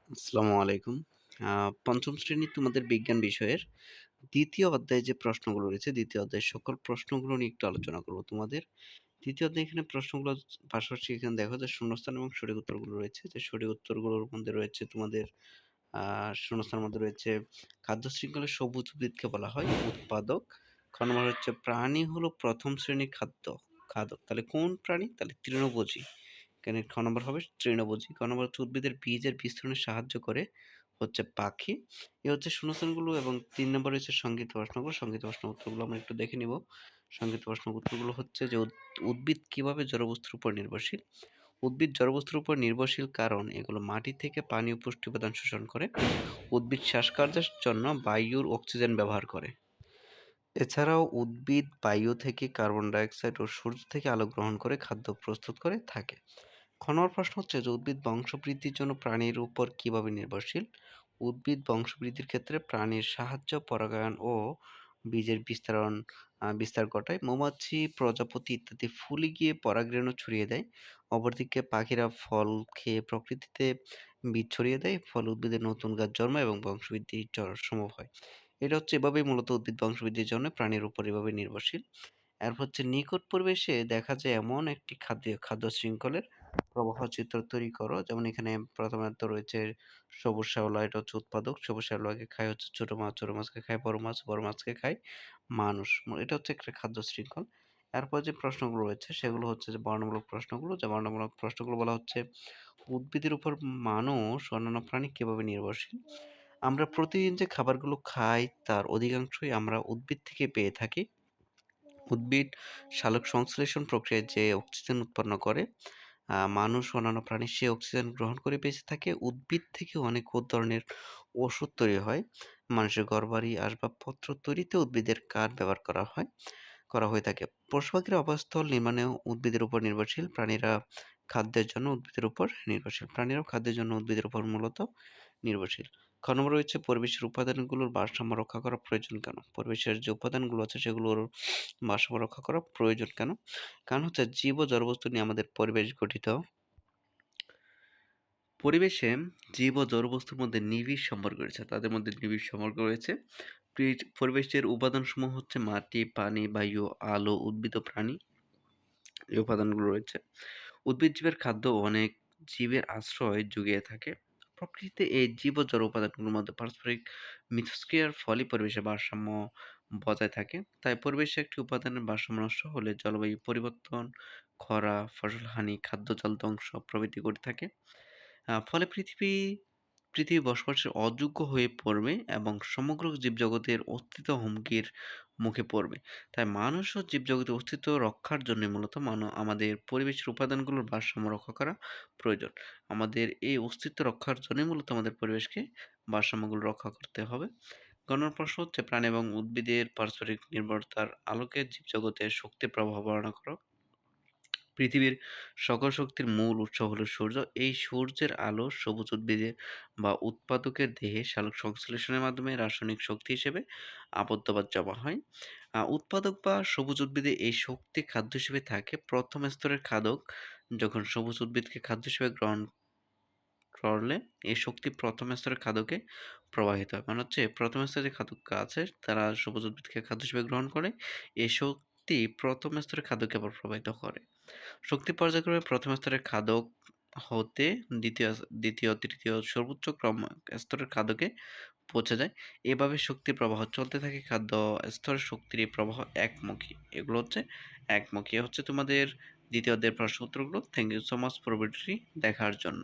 আসসালামু আলাইকুম। পঞ্চম শ্রেণীর তোমাদের বিজ্ঞান বিষয়ের ২য় অধ্যায়ে যে প্রশ্নগুলো রয়েছে, ২য় অধ্যায়ের সকল প্রশ্নগুলো নিয়ে একটু আলোচনা করব তোমাদের। ২য় অধ্যায়ে এখানে প্রশ্নগুলো পাশাপাশি এখানে দেখো যে শূন্যস্থান এবং সঠিক উত্তরগুলো রয়েছে। যে সঠিক উত্তরগুলোর মধ্যে রয়েছে তোমাদের শূন্যস্থানের মধ্যে রয়েছে খাদ্য শৃঙ্খলের সবুজ উদ্ভিদকে বলা হয় উৎপাদক। খ নম্বর হচ্ছে প্রাণী হলো প্রথম শ্রেণীর খাদক। তাহলে কোন প্রাণী? তাহলে তৃণভোজী। এখানে খ নম্বর হবে তৃণভোজী। ক নম্বর হচ্ছে উদ্ভিদের বীজের বিস্তারণে সাহায্য করে হচ্ছে পাখি। এ হচ্ছে শূন্যস্থানগুলো এবং ৩ নম্বরে হচ্ছে সংগীত প্রশ্নগুলো। সংগীত প্রশ্নের উত্তরগুলো আমরা একটু দেখে নিব। সংগীত প্রশ্নের উত্তরগুলো হচ্ছে যে উদ্ভিদ কিভাবে জড়বস্তুর উপর নির্ভরশীল? উদ্ভিদ জড়বস্তুর উপর নির্ভরশীল কারণ এগুলো মাটি থেকে পানি ও পুষ্টি উপাদান শোষণ করে। উদ্ভিদ শ্বাসকার্যের জন্য বায়ুর অক্সিজেন ব্যবহার করে। এছাড়াও উদ্ভিদ বায়ু থেকে কার্বন ডাই অক্সাইড ও সূর্য থেকে আলো গ্রহণ করে খাদ্য প্রস্তুত করে থাকে। খ নম্বর প্রশ্ন হচ্ছে যে উদ্ভিদ বংশবৃদ্ধির জন্য প্রাণীর উপর কিভাবে নির্ভরশীল? উদ্ভিদ বংশবৃদ্ধির ক্ষেত্রে প্রাণীর সাহায্য পরাগায়ন ও বীজের বিস্তার ঘটায়। মৌমাছি, প্রজাপতি ইত্যাদি ফুলে গিয়ে পরাগরেণু ছড়িয়ে দেয়। অপরদিকে পাখিরা ফল খেয়ে প্রকৃতিতে বীজ ছড়িয়ে দেয়। ফলে উদ্ভিদের নতুন গাছ জন্মায় এবং বংশবৃদ্ধি সম্ভব হয়। এটা হচ্ছে এভাবেই মূলত উদ্ভিদ বংশবৃদ্ধির জন্য প্রাণীর উপর এভাবে নির্ভরশীল। এরপর হচ্ছে নিকট পরিবেশে দেখা যায় এমন একটি খাদ্য শৃঙ্খলের প্রবাহ চিত্র তৈরি করো। যেমন এখানে প্রথমত রয়েছে সবুজ শ্যাওলা, এটা হচ্ছে উৎপাদক। সবুজ শ্যাওলাকে খায় হচ্ছে ছোট মাছ, ছোট মাছকে খায় বড় মাছ, বড় মাছকে খায় মানুষ। এটা হচ্ছে একটা খাদ্য শৃঙ্খল। এরপর যে প্রশ্নগুলো রয়েছে সেগুলো হচ্ছে যে বর্ণমূলক প্রশ্নগুলো। যে বর্ণমূলক প্রশ্নগুলো বলা হচ্ছে উদ্ভিদের উপর মানুষ অন্যান্য প্রাণী কিভাবে নির্ভরশীল? আমরা প্রতিদিন যে খাবারগুলো খাই তার অধিকাংশই আমরা উদ্ভিদ থেকে পেয়ে থাকি। উদ্ভিদ সালোকসংশ্লেষণ প্রক্রিয়ায় যে অক্সিজেন উৎপন্ন করে, মানুষ ও অন্যান্য প্রাণী সে অক্সিজেন গ্রহণ করে বেঁচে থাকে। উদ্ভিদ থেকে অনেক ধরনের ওষুধ তৈরি হয়। মানুষের ঘরবাড়ি, আসবাবপত্র তৈরিতে উদ্ভিদের কাঠ ব্যবহার করা হয়ে থাকে। পশু-পাখির আবাসস্থল নির্মাণেও উদ্ভিদের উপর নির্ভরশীল। খাদ্যের জন্য উদ্ভিদের উপর নির্ভরশীল। প্রাণীরাও খাদ্যের জন্য উদ্ভিদের উপর মূলত নির্ভরশীল। খ নম্বর রয়েছে পরিবেশের উপাদানগুলোর ভারসাম্য রক্ষা করা প্রয়োজন কেন? পরিবেশের যে উপাদানগুলো আছে সেগুলোর ভারসাম্য রক্ষা করা প্রয়োজন কেন? কারণ হচ্ছে জীব ও জড়বস্তু নিয়ে আমাদের পরিবেশ গঠিত। পরিবেশে জীব ও জড়বস্তুর মধ্যে নিবিড় সম্পর্ক রয়েছে। তাদের মধ্যে নিবিড় সম্পর্ক রয়েছে। পরিবেশের উপাদানসমূহ হচ্ছে মাটি, পানি, বায়ু, আলো, উদ্ভিদ ও প্রাণী। এই উপাদানগুলো রয়েছে। উদ্ভিদ জীবের খাদ্য অনেক জীবের আশ্রয় জুগিয়ে থাকে। প্রকৃতিতে এই জীব ও জড় উপাদানগুলোর মধ্যে পারস্পরিক মিথস্ক্রিয়ার ফলে পরিবেশের ভারসাম্য বজায় থাকে। তাই পরিবেশে একটি উপাদানের ভারসাম্য নষ্ট হলে জলবায়ু পরিবর্তন, খরা, ফসলহানি, খাদ্যজাল ধ্বংস প্রভৃতি ঘটে থাকে। ফলে পৃথিবী বসবাসের অযোগ্য হয়ে পড়বে এবং সমগ্র জীবজগতের অস্তিত্ব হুমকির মুখে পড়বে। তাই মানুষ ও জীবজগতের অস্তিত্ব রক্ষার জন্য মূলত আমাদের পরিবেশের উপাদানগুলোর ভারসাম্য রক্ষা করা প্রয়োজন। আমাদের এই অস্তিত্ব রক্ষার জন্যই মূলত আমাদের পরিবেশকে ভারসাম্যগুলো রক্ষা করতে হবে। প্রশ্ন হচ্ছে প্রাণী এবং উদ্ভিদের পারস্পরিক নির্ভরতার আলোকে জীবজগতের শক্তি প্রবাহ বর্ণনা করো। পৃথিবীর সকল শক্তির মূল উৎস হলো সূর্য। এই সূর্যের আলো সবুজ উদ্ভিদের বা উৎপাদকের দেহে সালোক সংশ্লেষণের মাধ্যমে রাসায়নিক শক্তি হিসেবে আবদ্ধ বা জমা হয়। উৎপাদক বা সবুজ উদ্ভিদে এই শক্তি খাদ্য হিসেবে থাকে। প্রথম স্তরের খাদক যখন সবুজ উদ্ভিদকে খাদ্য হিসেবে গ্রহণ করলে এই শক্তি প্রথম স্তরের খাদকে প্রবাহিত হয়। মানে হচ্ছে প্রথম স্তরের যে খাদক আছে তারা সবুজ উদ্ভিদকে খাদ্য হিসেবে গ্রহণ করে। এই শক্তি প্রথম স্তরের খাদকে আবার প্রবাহিত করে। শক্তি পর্যায়ক্রমে প্রথম স্তরের খাদক হতে দ্বিতীয়, তৃতীয় সর্বোচ্চ স্তরের খাদকে পৌঁছে যায়। এভাবে শক্তির প্রবাহ চলতে থাকে। খাদ্য স্তরের শক্তির এই প্রবাহ একমুখী। এগুলো হচ্ছে একমুখী। এ হচ্ছে তোমাদের দ্বিতীয় অধ্যায়ের প্রশ্ন উত্তরগুলো। Thank you so much for দেখার জন্য।